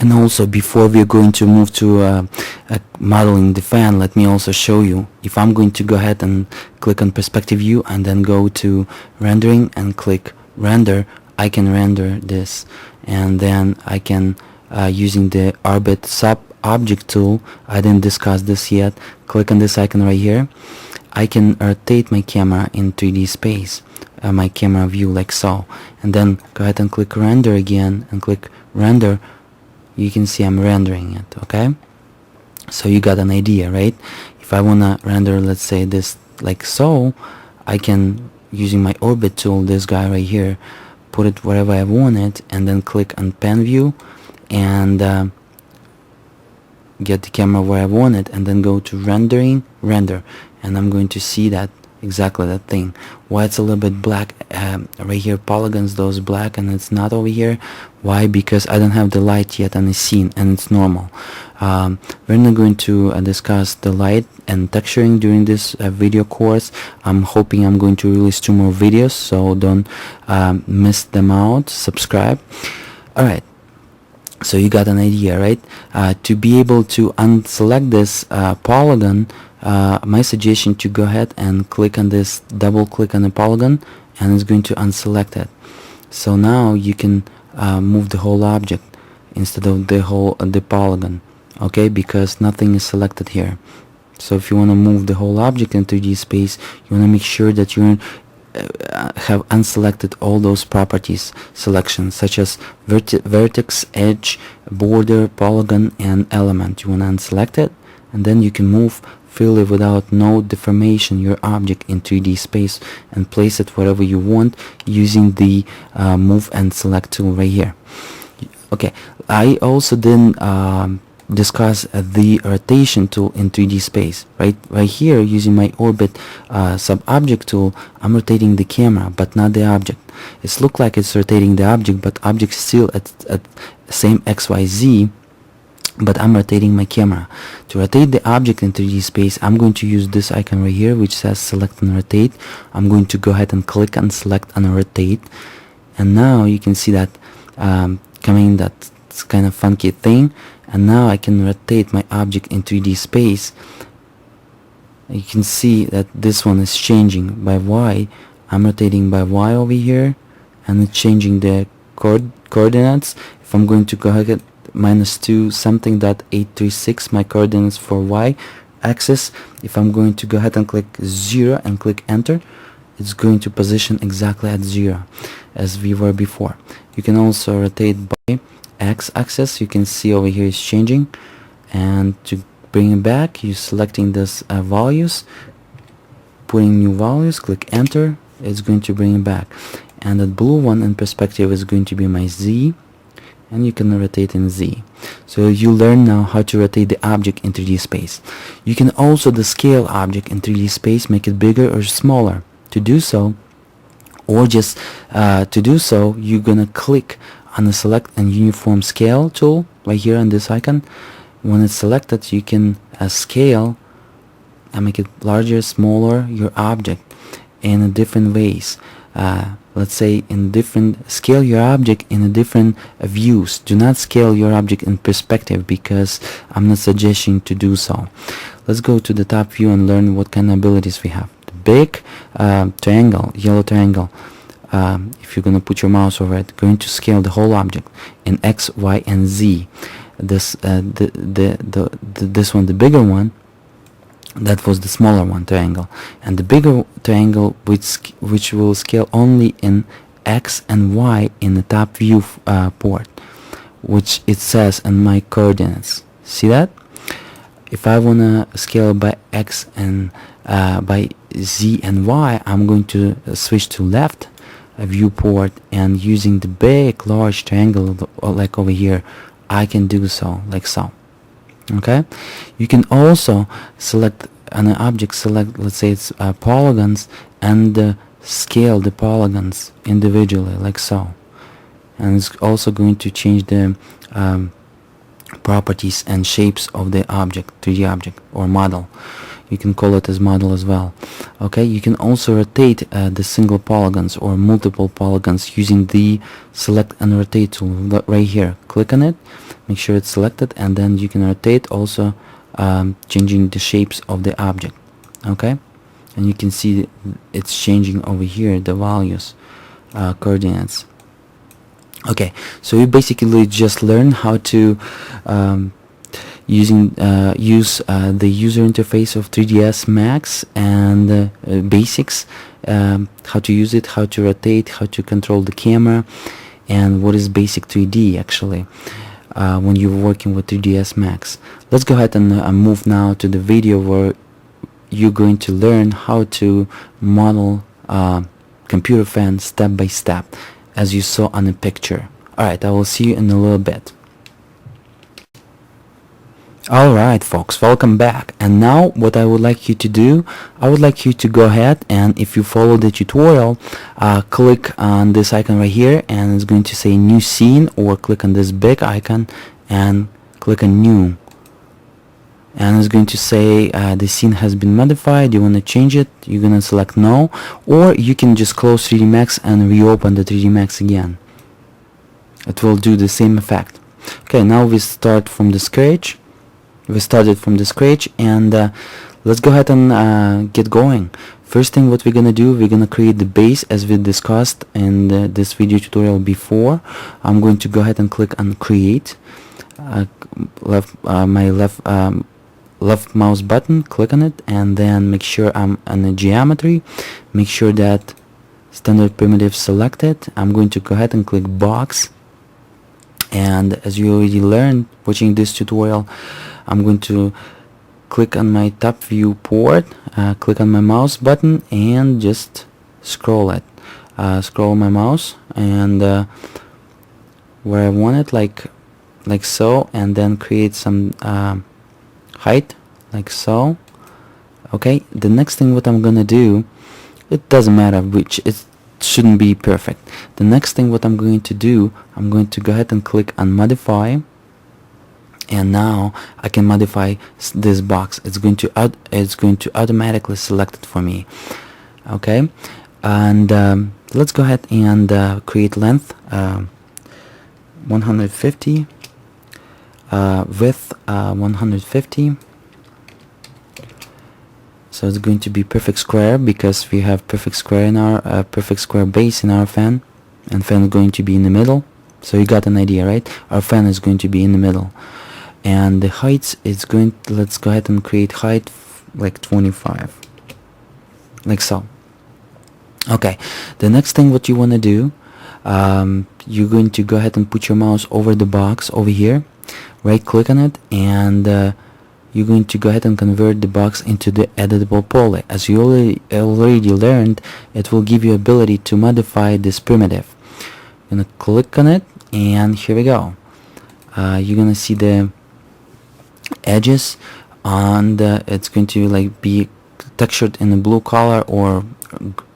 And also, before we're going to move to modeling the fan, let me also show you. If I'm going to go ahead and click on perspective view and then go to rendering and click render, I can render this, and then I can using the orbit sub object tool, I didn't discuss this yet, click on this icon right here. I can rotate my camera in 3D space, my camera view, like so, and then go ahead and click render again and click render. You can see I'm rendering it. Okay, so you got an idea, right? If I wanna render, let's say this like so, I can, using my orbit tool, this guy right here, put it wherever I want it, and then click on pen view and get the camera where I want it, and then go to rendering, render, and I'm going to see that exactly that thing. Why it's a little bit black right here, polygons, those black, and it's not over here. Why? Because I don't have the light yet on the scene, and it's normal. We're not going to discuss the light and texturing during this video course. I'm hoping I'm going to release 2 more videos, so don't miss them out. Subscribe. Alright, so you got an idea, right? To be able to unselect this polygon, my suggestion to go ahead and click on this, double click on the polygon, and it's going to unselect it. So now you can move the whole object instead of the polygon, okay, because nothing is selected here. So if you want to move the whole object in 3D space, you want to make sure that you have unselected all those properties selections, such as vertex, edge, border, polygon, and element. You want to unselect it, and then you can move freely without no deformation your object in 3D space and place it wherever you want using the move and select tool right here. Okay, I also didn't discuss the rotation tool in 3D space. Right here, using my orbit sub-object tool, I'm rotating the camera but not the object. It's look like it's rotating the object, but object still at same XYZ, but I'm rotating my camera. To rotate the object in 3D space, I'm going to use this icon right here which says select and rotate. I'm going to go ahead and click on select and rotate, and now you can see that coming that kind of funky thing, and now I can rotate my object in 3D space. You can see that this one is changing by Y. I'm rotating by Y over here, and it's changing the coordinates. If I'm going to go ahead -2 something .836, my coordinates for Y axis, if I'm going to go ahead and click 0 and click enter, it's going to position exactly at 0 as we were before. You can also rotate by X axis. You can see over here is changing, and to bring it back, you're selecting this values, putting new values, click enter, it's going to bring it back. And that blue one in perspective is going to be my Z, and you can rotate in Z. So you learn now how to rotate the object in 3D space. You can also the scale object in 3D space, make it bigger or smaller. To do so, or just to do so, you're gonna click on the select and uniform scale tool right here on this icon. When it's selected, you can scale and make it larger, smaller, your object in different ways. Let's say in different, scale your object in a different views. Do not scale your object in perspective, because I'm not suggesting to do so. Let's go to the top view and learn what kind of abilities we have. The big triangle, yellow triangle, if you're gonna put your mouse over it, going to scale the whole object in X, Y, and Z. This this one, the bigger one, that was the smaller one, triangle, and the bigger triangle which will scale only in X and Y in the top view port, which it says in my coordinates. See that? If I wanna scale by X and by Z and Y, I'm going to switch to left viewport, and using the big large triangle like over here, I can do so like so. Okay, you can also select an object, select, let's say it's polygons, and scale the polygons individually like so, and it's also going to change the properties and shapes of the object, 3D object or model. You can call it as model as well. Okay, you can also rotate the single polygons or multiple polygons using the select and rotate tool right here. Click on it, make sure it's selected, and then you can rotate also, changing the shapes of the object. Okay, and you can see it's changing over here the values, coordinates. Okay, so we basically just learn how to use the user interface of 3ds Max and basics, how to use it, how to rotate, how to control the camera, and what is basic 3D actually when you're working with 3ds Max. Let's go ahead and move now to the video where you're going to learn how to model computer fan step by step, as you saw on the picture. Alright, I will see you in a little bit. Alright folks, welcome back. And now what I would like you to do, I would like you to go ahead and, if you follow the tutorial, click on this icon right here, and it's going to say new scene, or click on this big icon and click on new, and it's going to say the scene has been modified. You want to change it, you're going to select no, or you can just close 3D Max and reopen the 3D Max again. It will do the same effect. Okay, now we start from the scratch. We started from the scratch, and let's go ahead and get going. First thing what we're gonna do, we're gonna create the base as we discussed in this video tutorial before. I'm going to go ahead and click on create. My left mouse button, click on it, and then make sure I'm on the geometry. Make sure that standard primitive selected. I'm going to go ahead and click box, and as you already learned watching this tutorial, I'm going to click on my top view port, click on my mouse button, and just scroll it. Scroll my mouse and where I want it, like so, and then create some height like so. Okay, the next thing what I'm gonna do, it doesn't matter which, it shouldn't be perfect. The next thing what I'm going to do, I'm going to go ahead and click on modify, and now I can modify this box. It's going to automatically select it for me. Okay, and let's go ahead and create length 150, width 150. So it's going to be perfect square, because we have perfect square in our perfect square base in our fan, and fan is going to be in the middle. So you got an idea, right? Our fan is going to be in the middle, and the heights is going to, let's go ahead and create height like 25, like so. Okay, the next thing what you want to do, you're going to go ahead and put your mouse over the box over here, right click on it, and you're going to go ahead and convert the box into the editable poly. As you already learned, it will give you ability to modify this primitive. I'm gonna click on it, and here we go. You're gonna see the edges, and it's going to like be textured in a blue color or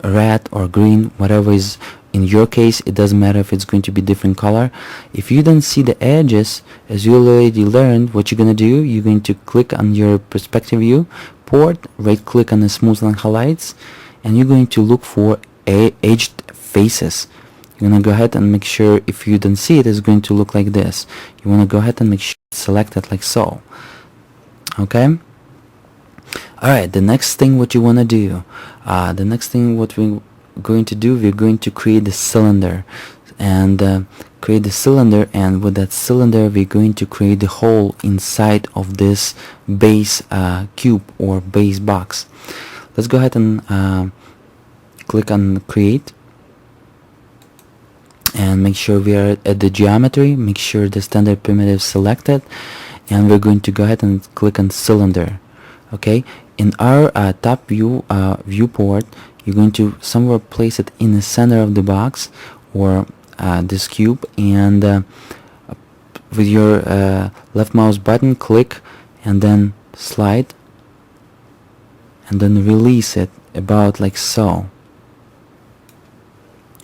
red or green, whatever is in your case. It doesn't matter if it's going to be different color. If you don't see the edges, as you already learned, what you're gonna do, you're going to click on your perspective view port, right click on the smooth line highlights, and you're going to look for edged faces. You're gonna go ahead and make sure, if you don't see it, it's going to look like this. You want to go ahead and make sure it's selected like so. Okay, alright, the next thing what you want to do, the next thing what we're going to do, we're going to create the cylinder, and create the cylinder, and with that cylinder we're going to create the hole inside of this base cube or base box. Let's go ahead and click on create, and make sure we are at the geometry, make sure the standard primitive selected, and we're going to go ahead and click on cylinder. Okay, in our top view viewport, you're going to somewhere place it in the center of the box or this cube, and with your left mouse button, click and then slide, and then release it about like so.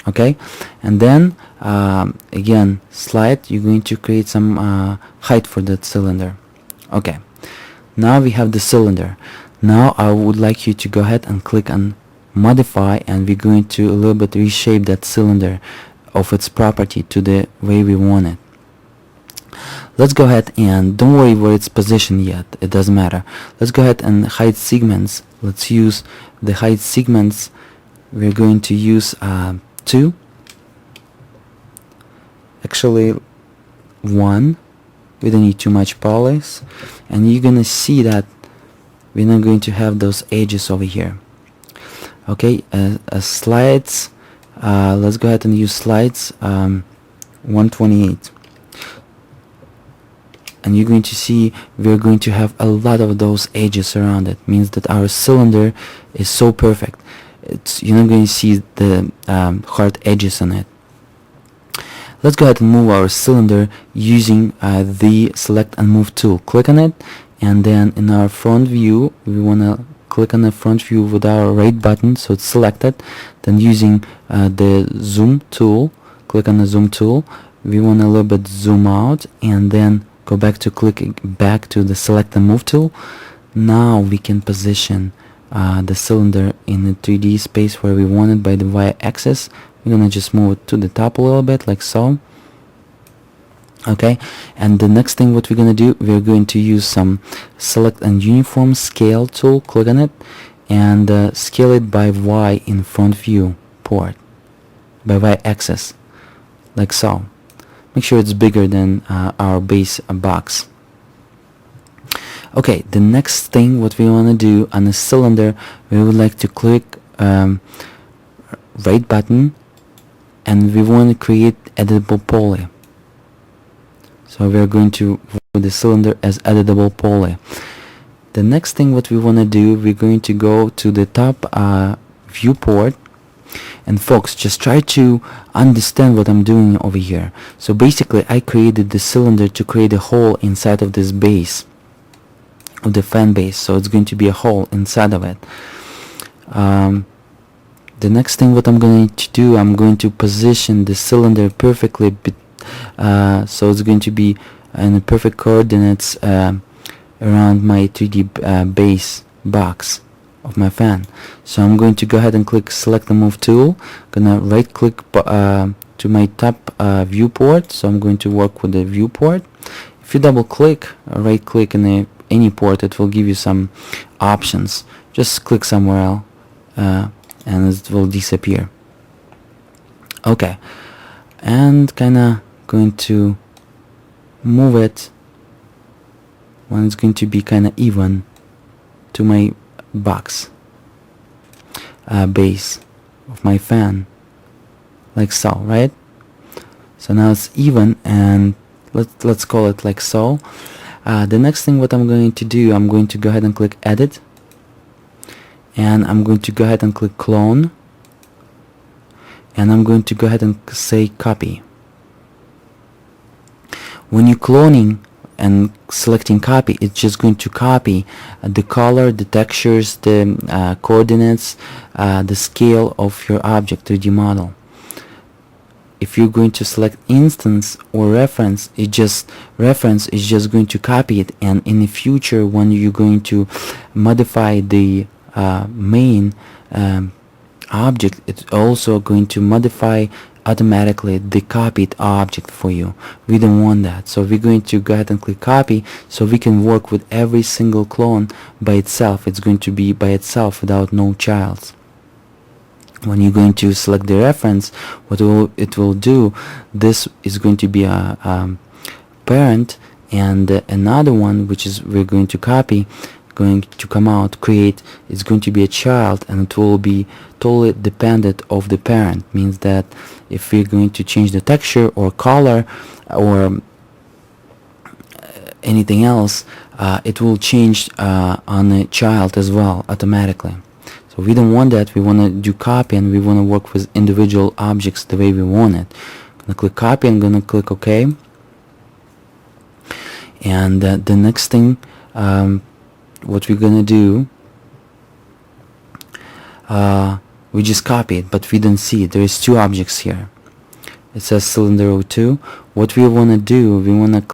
Okay, and then again slide. You're going to create some height for that cylinder. Okay, now we have the cylinder. Now I would like you to go ahead and click on modify, and we're going to a little bit reshape that cylinder of its property to the way we want it. Let's go ahead and don't worry where it's positioned yet, it doesn't matter. Let's go ahead and hide segments. Let's use the hide segments. We're going to use 2, actually 1. We don't need too much polys, and you're gonna see that we're not going to have those edges over here. Okay, slides, let's go ahead and use slides 128, and you're going to see we're going to have a lot of those edges around it. Means that our cylinder is so perfect. You're not going to see the hard edges on it. Let's go ahead and move our cylinder using the select and move tool. Click on it, and then in our front view we want to click on the front view with our right button so it's selected. Then using the zoom tool, click on the zoom tool. We want a little bit zoom out, and then go back to clicking back to the select and move tool. Now we can position the cylinder in the 3D space where we want it by the y-axis. We're gonna just move it to the top a little bit, like so. Okay, and the next thing what we're gonna do, we're going to use some select and uniform scale tool. Click on it and scale it by y in front view port, by y-axis, like so. Make sure it's bigger than our base box. Okay, the next thing what we want to do on the cylinder, we would like to click right button, and we want to create editable poly. So we are going to put the cylinder as editable poly. The next thing what we want to do, we're going to go to the top viewport, and folks, just try to understand what I'm doing over here. So basically I created the cylinder to create a hole inside of this base, of the fan base, so it's going to be a hole inside of it. The next thing what I'm going to do, I'm going to position the cylinder perfectly, so it's going to be in the perfect coordinates around my 3D base box of my fan. So I'm going to go ahead and click select the move tool. Gonna right click to my top viewport, so I'm going to work with the viewport. If you double click or right click in any port, it will give you some options. Just click somewhere else and it will disappear. Okay, and kinda going to move it when it's going to be kinda even to my box base of my fan, like so, right? So now it's even, and let's call it like so. The next thing what I'm going to do, I'm going to go ahead and click edit, and I'm going to go ahead and click clone, and I'm going to go ahead and say copy. When you're cloning and selecting copy, it's just going to copy the color, the textures, the coordinates, the scale of your object 3D model. If you're going to select instance or reference, reference is just going to copy it, and in the future when you're going to modify the main object, it's also going to modify automatically the copied object for you. We don't want that, so we're going to go ahead and click copy so we can work with every single clone by itself. It's going to be by itself without no childs. When you're going to select the reference, what it will do, this is going to be a parent, and another one which is we're going to copy, going to come out, create, is going to be a child, and it will be totally dependent of the parent. Means that if we're going to change the texture or color or anything else, it will change on the child as well automatically. So we don't want that. We want to do copy, and we want to work with individual objects the way we want it. I'm gonna click copy, I'm gonna click OK, and the next thing what we're gonna do, we just copy it, but we don't see it. There is two objects here. It says cylinder 02. What we want to do, we want to